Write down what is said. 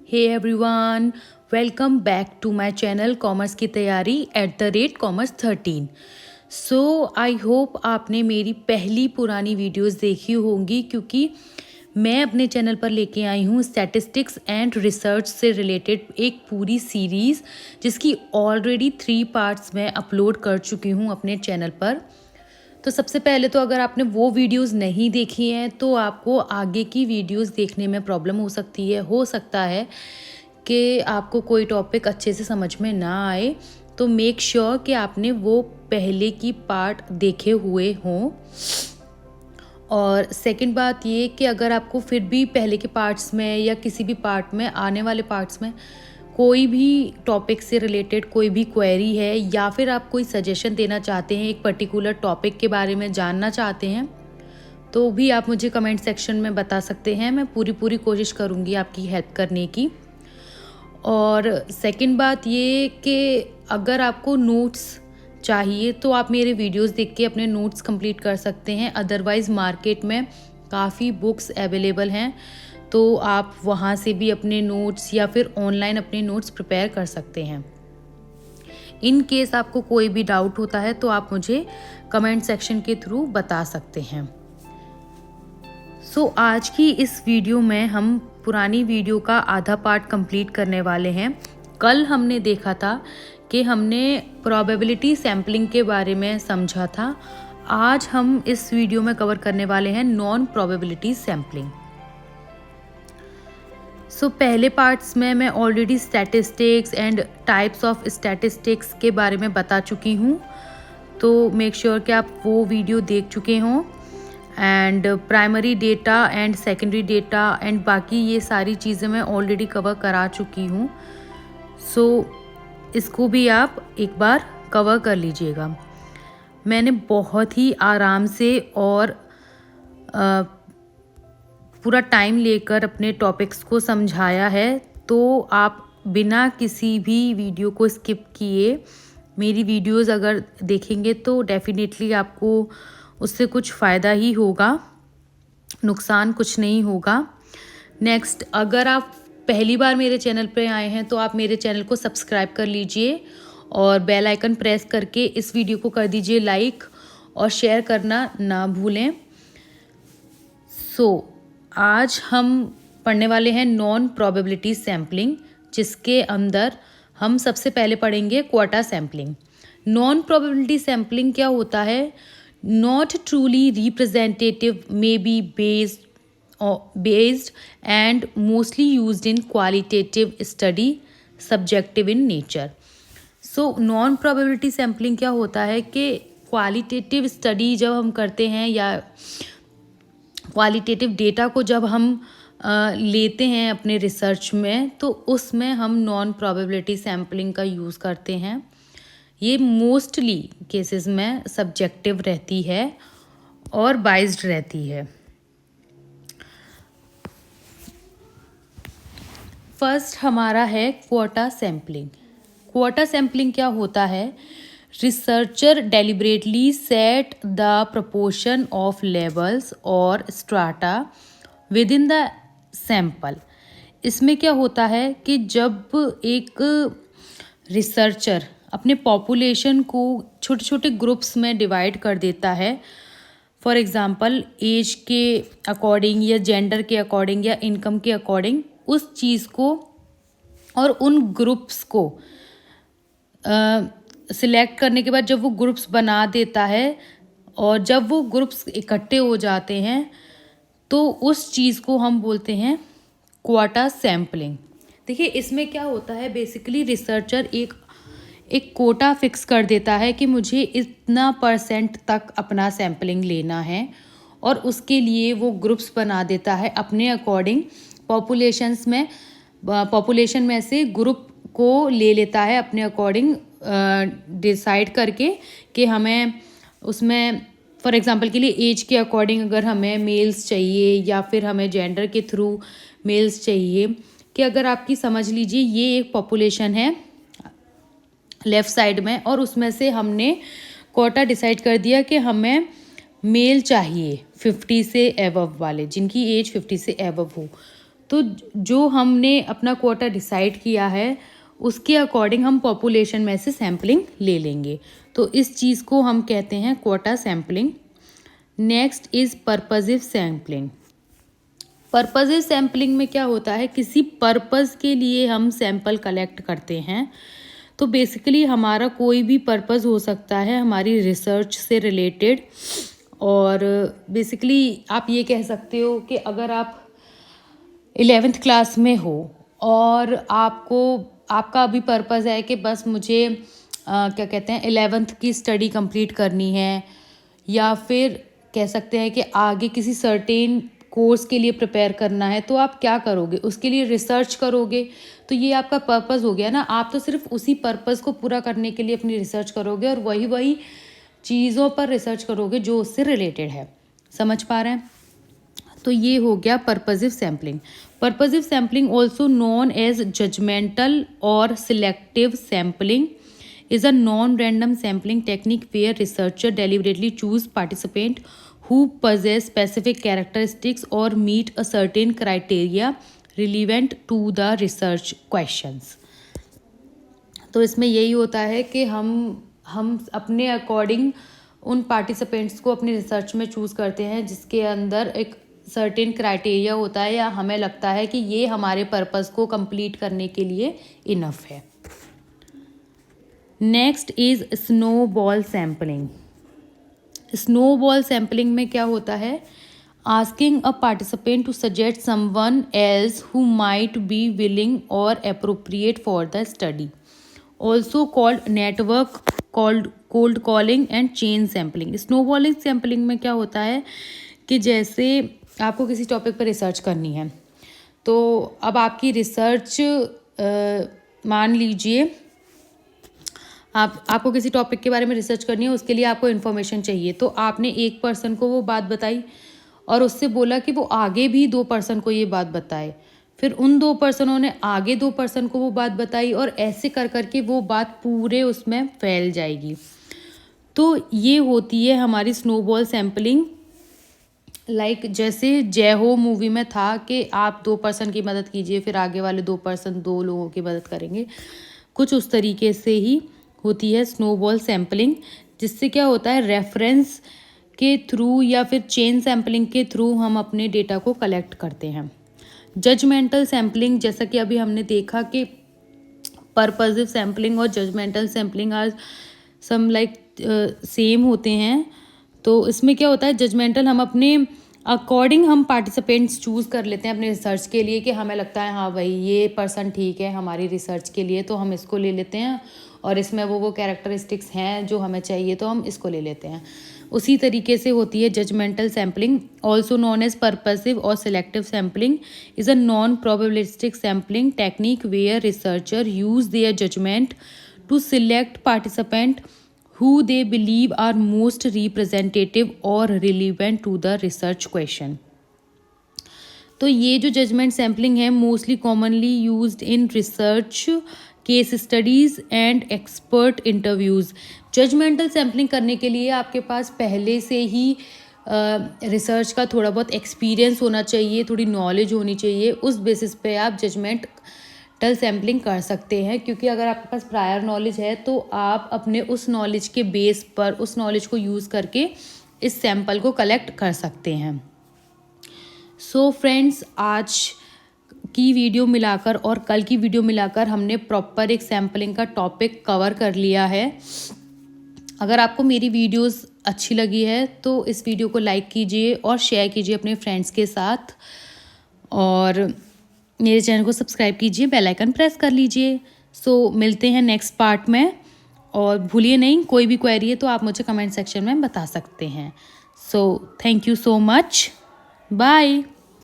Hey everyone, welcome back to my channel commerce की तैयारी @commerce13। So I hope आपने मेरी पहली पुरानी वीडियोस देखी होंगी, क्योंकि मैं अपने चैनल पर लेके आई हूँ स्टैटिस्टिक्स एंड रिसर्च से रिलेटेड एक पूरी सीरीज़, जिसकी ऑलरेडी 3 पार्ट्स मैं अपलोड कर चुकी हूँ अपने चैनल पर। तो सबसे पहले तो अगर आपने वो वीडियोस नहीं देखी हैं तो आपको आगे की वीडियोस देखने में प्रॉब्लम हो सकती है। हो सकता है कि आपको कोई टॉपिक अच्छे से समझ में ना आए, तो मेक श्योर कि आपने वो पहले की पार्ट देखे हुए हों। और सेकंड बात ये कि अगर आपको फिर भी पहले के पार्ट्स में या किसी भी पार्ट में, आने वाले पार्ट्स में कोई भी टॉपिक से रिलेटेड कोई भी क्वेरी है, या फिर आप कोई सजेशन देना चाहते हैं, एक पर्टिकुलर टॉपिक के बारे में जानना चाहते हैं, तो भी आप मुझे कमेंट सेक्शन में बता सकते हैं। मैं पूरी कोशिश करूँगी आपकी हेल्प करने की। और सेकंड बात ये कि अगर आपको नोट्स चाहिए तो आप मेरे वीडियोस देख के अपने नोट्स कंप्लीट कर सकते हैं। अदरवाइज़ मार्केट में काफ़ी बुक्स अवेलेबल हैं, तो आप वहाँ से भी अपने नोट्स या फिर ऑनलाइन अपने नोट्स प्रिपेयर कर सकते हैं। इन केस आपको कोई भी डाउट होता है तो आप मुझे कमेंट सेक्शन के थ्रू बता सकते हैं। सो आज की इस वीडियो में हम पुरानी वीडियो का आधा पार्ट कंप्लीट करने वाले हैं। कल हमने देखा था कि हमने प्रोबेबिलिटी सैम्पलिंग के बारे में समझा था। आज हम इस वीडियो में कवर करने वाले हैं नॉन प्रोबेबिलिटी सैम्पलिंग। सो पहले पार्ट्स में मैं already statistics and types of statistics के बारे में बता चुकी हूँ, तो मेक श्योर कि आप वो वीडियो देख चुके हों। And primary data and secondary data and बाकी ये सारी चीज़ें मैं ऑलरेडी कवर करा चुकी हूँ। सो इसको भी आप एक बार कवर कर लीजिएगा। मैंने बहुत ही आराम से और पूरा टाइम लेकर अपने टॉपिक्स को समझाया है, तो आप बिना किसी भी वीडियो को स्किप किए मेरी वीडियोस अगर देखेंगे तो डेफिनेटली आपको उससे कुछ फ़ायदा ही होगा, नुकसान कुछ नहीं होगा। नेक्स्ट, अगर आप पहली बार मेरे चैनल पे आए हैं तो आप मेरे चैनल को सब्सक्राइब कर लीजिए और बेल आइकन प्रेस करके इस वीडियो को कर दीजिए लाइक, और शेयर करना ना भूलें। आज हम पढ़ने वाले हैं नॉन प्रोबेबिलिटी सैम्पलिंग, जिसके अंदर हम सबसे पहले पढ़ेंगे quota sampling. Non probability sampling क्या होता है? Not truly representative may be based and mostly used in qualitative study, subjective in nature. So non probability sampling क्या होता है कि क्वालिटेटिव स्टडी जब हम करते हैं या क्वालिटेटिव डेटा को जब हम लेते हैं अपने रिसर्च में, तो उसमें हम नॉन प्रोबेबिलिटी सैम्पलिंग का यूज़ करते हैं। ये मोस्टली केसेस में सब्जेक्टिव रहती है और बाइस्ड रहती है। फर्स्ट हमारा है क्वाटा सैम्पलिंग। क्वाटा सैम्पलिंग क्या होता है? Researcher deliberately set the proportion of levels और strata within the sample। इसमें क्या होता है कि जब एक रिसर्चर अपने पॉपुलेशन को छोटे छोटे ग्रुप्स में डिवाइड कर देता है, फॉर एग्ज़ाम्पल एज के अकॉर्डिंग या जेंडर के अकॉर्डिंग या इनकम के अकॉर्डिंग, उस चीज़ को और उन ग्रुप्स को सिलेक्ट करने के बाद जब वो ग्रुप्स बना देता है और जब वो ग्रुप्स इकट्ठे हो जाते हैं, तो उस चीज़ को हम बोलते हैं क्वाटा सैम्पलिंग। देखिए इसमें क्या होता है, बेसिकली रिसर्चर एक कोटा फिक्स कर देता है कि मुझे इतना % तक अपना सैम्पलिंग लेना है, और उसके लिए वो ग्रुप्स बना देता है अपने अकॉर्डिंग। पॉपुलेशन में से ग्रुप को ले लेता है अपने अकॉर्डिंग, डिसाइड करके कि हमें उसमें फॉर एग्ज़ाम्पल के लिए एज के अकॉर्डिंग अगर हमें मेल्स चाहिए या फिर हमें जेंडर के थ्रू मेल्स चाहिए, कि अगर आपकी समझ लीजिए ये एक पॉपुलेशन है लेफ़्ट साइड में, और उसमें से हमने कोटा डिसाइड कर दिया कि हमें मेल चाहिए 50 से एबव वाले, जिनकी एज 50 से एबव हो। तो जो हमने अपना क्वाटा डिसाइड किया है उसके अकॉर्डिंग हम पॉपुलेशन में से सैम्पलिंग ले लेंगे। तो इस चीज़ को हम कहते हैं quota sampling. Next is purposive sampling. Purposive sampling में क्या होता है, किसी पर्पस के लिए हम सैंपल कलेक्ट करते हैं। तो बेसिकली हमारा कोई भी पर्पस हो सकता है हमारी रिसर्च से रिलेटेड। और बेसिकली आप ये कह सकते हो कि अगर आप 11th क्लास में हो और आपका अभी पर्पस है कि बस मुझे क्या कहते हैं 11th की स्टडी कंप्लीट करनी है, या फिर कह सकते हैं कि आगे किसी सर्टेन कोर्स के लिए प्रिपेयर करना है, तो आप क्या करोगे, उसके लिए रिसर्च करोगे। तो ये आपका पर्पस हो गया ना। आप तो सिर्फ उसी पर्पस को पूरा करने के लिए अपनी रिसर्च करोगे और वही चीज़ों पर रिसर्च करोगे जो उससे रिलेटेड है। समझ पा रहे हैं? तो ये हो गया purposive sampling. Purposive sampling also known as judgemental और selective sampling is a non-random sampling technique where researcher deliberately choose participant who possess specific characteristics or meet a certain criteria relevant to the research questions। तो इसमें यही होता है कि हम अपने according उन पार्टिसिपेंट्स को अपनी रिसर्च में चूज़ करते हैं जिसके अंदर एक सर्टेन क्राइटेरिया होता है या हमें लगता है कि ये हमारे पर्पस को कंप्लीट करने के लिए इनफ है। Next is snowball sampling. Snowball sampling में क्या होता है, asking a participant to suggest someone else who might be willing और appropriate for the study, also called network cold calling and chain sampling. Snowballing sampling में क्या होता है कि जैसे आपको किसी टॉपिक पर रिसर्च करनी है, तो अब आपकी रिसर्च मान लीजिए आपको किसी टॉपिक के बारे में रिसर्च करनी है, उसके लिए आपको इन्फॉर्मेशन चाहिए। तो आपने एक पर्सन को वो बात बताई और उससे बोला कि वो आगे भी 2 पर्सन को ये बात बताए, फिर उन 2 पर्सनों ने आगे 2 पर्सन को वो बात बताई और ऐसे कर करके वो बात पूरे उसमें फैल जाएगी। तो ये होती है हमारी स्नोबॉल सैम्पलिंग। लाइक जैसे जय हो मूवी में था कि आप 2 पर्सन की मदद कीजिए, फिर आगे वाले 2 पर्सन 2 लोगों की मदद करेंगे, कुछ उस तरीके से ही होती है स्नोबॉल सैम्पलिंग। जिससे क्या होता है, रेफरेंस के थ्रू या फिर चेन सैम्पलिंग के थ्रू हम अपने डेटा को कलेक्ट करते हैं। जजमेंटल सैम्पलिंग, जैसा कि अभी हमने देखा कि पर्पसिव सैम्पलिंग और judgemental sampling are some like same होते हैं। तो इसमें क्या होता है, जजमेंटल हम अपने अकॉर्डिंग हम पार्टिसिपेंट्स चूज़ कर लेते हैं अपने रिसर्च के लिए कि हमें लगता है हाँ भाई ये पर्सन ठीक है हमारी रिसर्च के लिए, तो हम इसको ले लेते हैं और इसमें वो कैरेक्टरिस्टिक्स हैं जो हमें चाहिए तो हम इसको ले लेते हैं। उसी तरीके से होती है judgemental sampling, also known as purposive और selective sampling is a non probabilistic sampling technique where researcher use their judgement to select participant who they believe are most representative or relevant to the research question। तो ये जो judgement sampling है mostly commonly used in research case studies and expert interviews. Judgemental sampling करने के लिए आपके पास पहले से ही रिसर्च का थोड़ा बहुत एक्सपीरियंस होना चाहिए, थोड़ी नॉलेज होनी चाहिए। उस बेसिस पे आप जजमेंटल सैम्पलिंग कर सकते हैं, क्योंकि अगर आपके पास प्रायर नॉलेज है तो आप अपने उस नॉलेज के बेस पर उस नॉलेज को यूज़ करके इस सैंपल को कलेक्ट कर सकते हैं। सो फ्रेंड्स, आज की वीडियो मिलाकर और कल की वीडियो मिलाकर हमने प्रॉपर एक सैम्पलिंग का टॉपिक कवर कर लिया है। अगर आपको मेरी वीडियोस अच्छी लगी है तो इस वीडियो को लाइक कीजिए और शेयर कीजिए अपने फ्रेंड्स के साथ, और मेरे चैनल को सब्सक्राइब कीजिए, बेल आइकन प्रेस कर लीजिए। सो मिलते हैं नेक्स्ट पार्ट में, और भूलिए नहीं, कोई भी क्वेरी है तो आप मुझे कमेंट सेक्शन में बता सकते हैं। So thank you so much, bye.